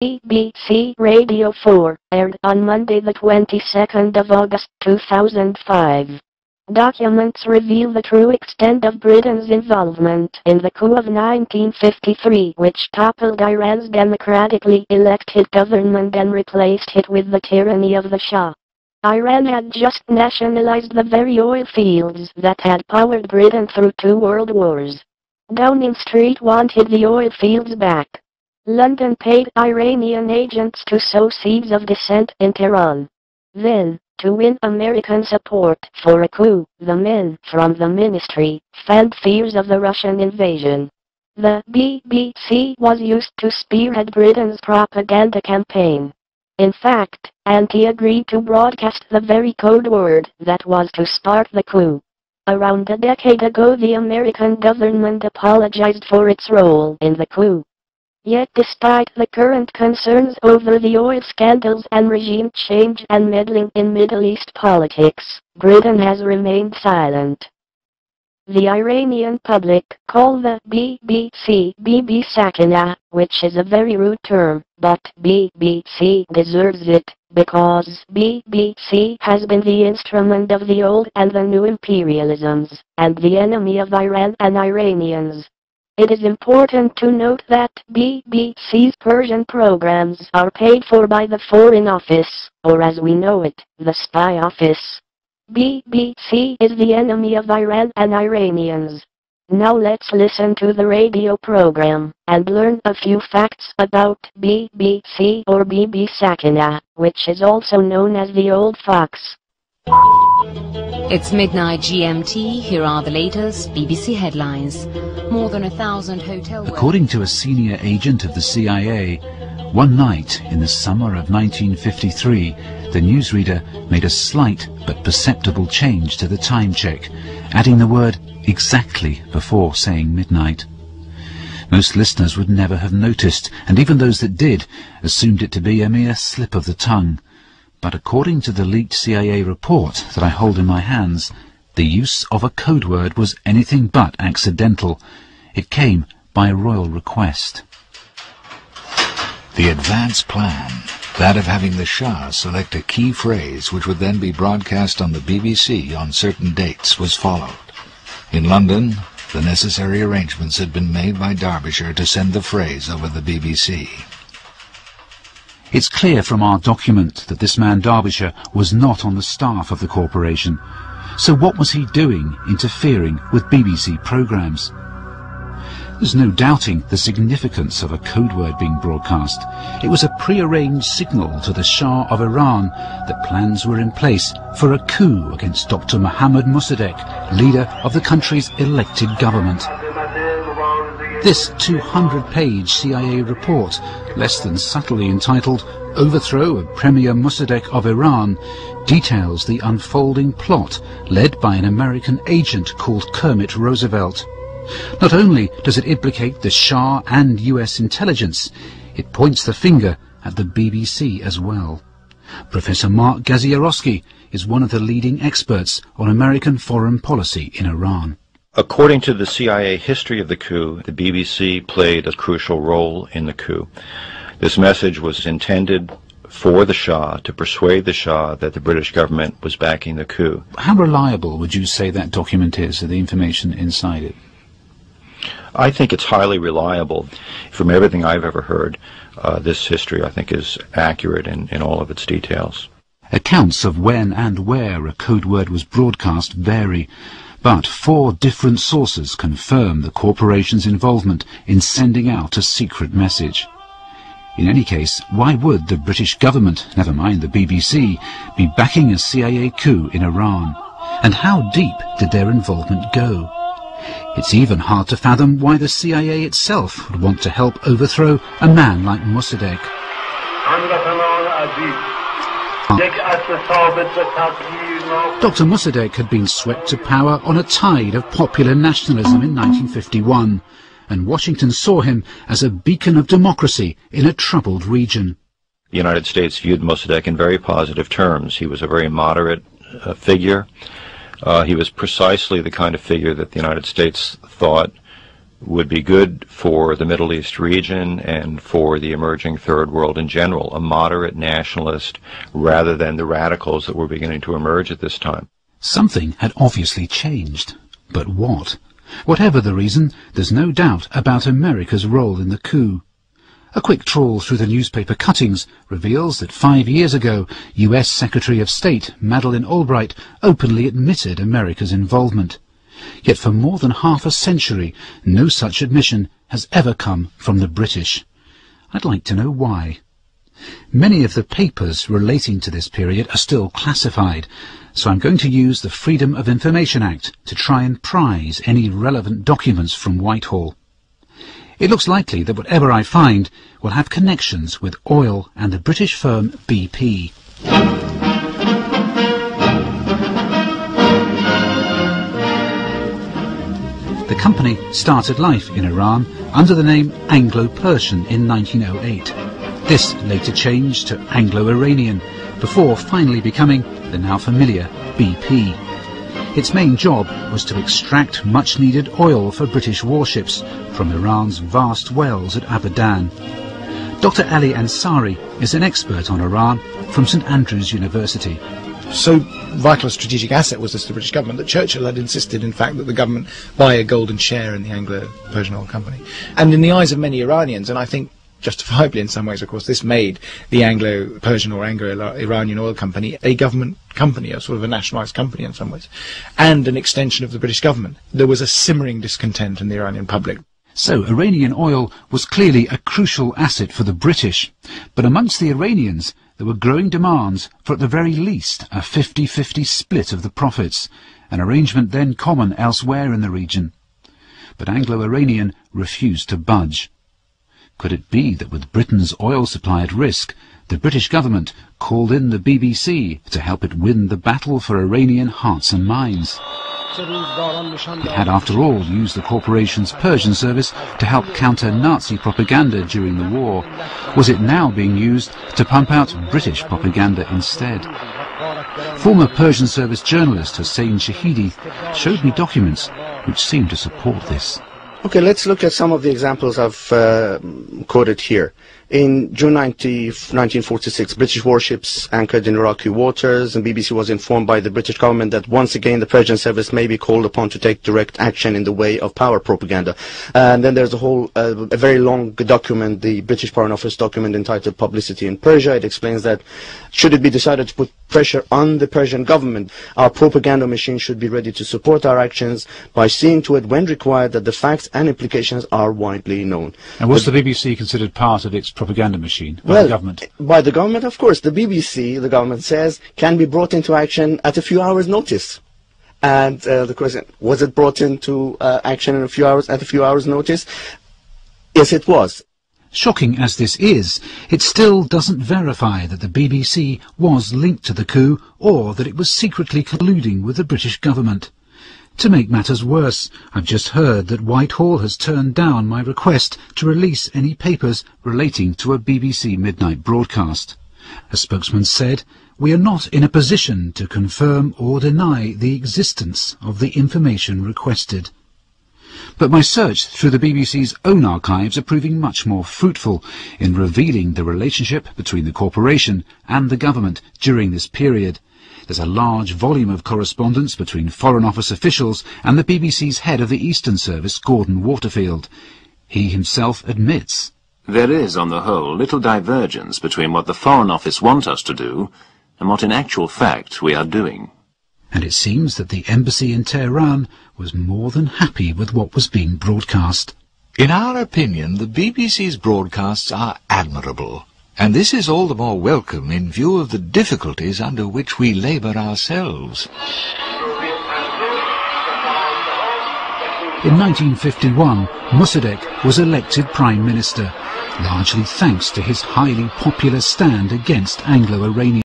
BBC Radio 4, aired on Monday the 22nd of August 2005. Documents reveal the true extent of Britain's involvement in the coup of 1953, which toppled Iran's democratically elected government and replaced it with the tyranny of the Shah. Iran had just nationalized the very oil fields that had powered Britain through 2 world wars. Downing Street wanted the oil fields back. London paid Iranian agents to sow seeds of dissent in Tehran. Then, to win American support for a coup, the men from the ministry fanned fears of the Russian invasion. The BBC was used to spearhead Britain's propaganda campaign. In fact, Anti agreed to broadcast the very code word that was to start the coup. Around a decade ago, the American government apologized for its role in the coup. Yet despite the current concerns over the oil scandals and regime change and meddling in Middle East politics, Britain has remained silent. The Iranian public call the BBC Bibi Sakina, which is a very rude term, but BBC deserves it, because BBC has been the instrument of the old and the new imperialisms, and the enemy of Iran and Iranians. It is important to note that BBC's Persian programs are paid for by the Foreign Office, or as we know it, the Spy Office. BBC is the enemy of Iran and Iranians. Now let's listen to the radio program, and learn a few facts about BBC or Bibi Sakina, which is also known as the Old Fox. It's midnight GMT. Here are the latest BBC headlines. More than 1,000 hotel... According to a senior agent of the CIA, one night in the summer of 1953, the newsreader made a slight but perceptible change to the time check, adding the word exactly before saying midnight. Most listeners would never have noticed, and even those that did assumed it to be a mere slip of the tongue. But according to the leaked CIA report that I hold in my hands, the use of a code word was anything but accidental. It came by a royal request. The advance plan, that of having the Shah select a key phrase which would then be broadcast on the BBC on certain dates, was followed. In London, the necessary arrangements had been made by Derbyshire to send the phrase over the BBC. It's clear from our document that this man Derbyshire was not on the staff of the corporation. So what was he doing interfering with BBC programmes? There's no doubting the significance of a code word being broadcast. It was a pre-arranged signal to the Shah of Iran that plans were in place for a coup against Dr. Mohammad Mossadegh, leader of the country's elected government. This 200-page CIA report, less than subtly entitled Overthrow of Premier Mossadegh of Iran, details the unfolding plot led by an American agent called Kermit Roosevelt. Not only does it implicate the Shah and US intelligence, it points the finger at the BBC as well. Professor Mark Gazierowski is one of the leading experts on American foreign policy in Iran. According to the CIA history of the coup, the BBC played a crucial role in the coup. This message was intended for the Shah, to persuade the Shah that the British government was backing the coup. How reliable would you say that document is, the information inside it? I think it's highly reliable. From everything I've ever heard, this history, I think, is accurate in all of its details. Accounts of when and where a code word was broadcast vary, but 4 different sources confirm the corporation's involvement in sending out a secret message. In any case, why would the British government, never mind the BBC, be backing a CIA coup in Iran? And how deep did their involvement go? It's even hard to fathom why the CIA itself would want to help overthrow a man like Mossadegh. Dr. Mossadegh had been swept to power on a tide of popular nationalism in 1951, and Washington saw him as a beacon of democracy in a troubled region. The United States viewed Mossadegh in very positive terms. He was a very moderate figure. He was precisely the kind of figure that the United States thought would be good for the Middle East region and for the emerging third world in general, a moderate nationalist rather than the radicals that were beginning to emerge at this time. Something had obviously changed. But what? Whatever the reason, there's no doubt about America's role in the coup. A quick trawl through the newspaper cuttings reveals that 5 years ago, US Secretary of State Madeleine Albright openly admitted America's involvement. Yet for more than half a century, no such admission has ever come from the British. I'd like to know why. Many of the papers relating to this period are still classified, so I'm going to use the Freedom of Information Act to try and prize any relevant documents from Whitehall. It looks likely that whatever I find will have connections with oil and the British firm BP. The company started life in Iran under the name Anglo-Persian in 1908. This later changed to Anglo-Iranian, before finally becoming the now familiar BP. Its main job was to extract much-needed oil for British warships from Iran's vast wells at Abadan. Dr. Ali Ansari is an expert on Iran from St Andrews University. So vital a strategic asset was this to the British government that Churchill had insisted, in fact, that the government buy a golden share in the Anglo-Persian Oil Company. And in the eyes of many Iranians, and I think justifiably in some ways, of course, this made the Anglo-Persian or Anglo-Iranian Oil Company a government company, a sort of a nationalised company in some ways, and an extension of the British government. There was a simmering discontent in the Iranian public. So Iranian oil was clearly a crucial asset for the British, but amongst the Iranians there were growing demands for at the very least a 50-50 split of the profits, an arrangement then common elsewhere in the region. But Anglo-Iranian refused to budge. Could it be that with Britain's oil supply at risk, the British government called in the BBC to help it win the battle for Iranian hearts and minds? It had, after all, used the corporation's Persian service to help counter Nazi propaganda during the war. Was it now being used to pump out British propaganda instead? Former Persian service journalist Hussein Shahidi showed me documents which seemed to support this. Okay, let's look at some of the examples I've quoted here. In June 1946, British warships anchored in Iraqi waters, and BBC was informed by the British government that once again the Persian service may be called upon to take direct action in the way of power propaganda. And then there's a very long document, the British Foreign Office document entitled Publicity in Persia. It explains that should it be decided to put pressure on the Persian government, our propaganda machine should be ready to support our actions by seeing to it when required that the facts and implications are widely known. And was the BBC considered part of its propaganda machine by the government? By the government, of course. The BBC, the government says, can be brought into action at a few hours' notice. And the question, was it brought into action in at a few hours' notice? Yes, it was. Shocking as this is, it still doesn't verify that the BBC was linked to the coup or that it was secretly colluding with the British government. To make matters worse, I've just heard that Whitehall has turned down my request to release any papers relating to a BBC midnight broadcast. A spokesman said, "We are not in a position to confirm or deny the existence of the information requested." But my search through the BBC's own archives are proving much more fruitful in revealing the relationship between the corporation and the government during this period. There's a large volume of correspondence between Foreign Office officials and the BBC's head of the Eastern Service, Gordon Waterfield. He himself admits, "There is, on the whole, little divergence between what the Foreign Office want us to do and what in actual fact we are doing." And it seems that the embassy in Tehran was more than happy with what was being broadcast. In our opinion, the BBC's broadcasts are admirable, and this is all the more welcome in view of the difficulties under which we labour ourselves. In 1951, Mossadegh was elected Prime Minister, largely thanks to his highly popular stand against Anglo-Iranian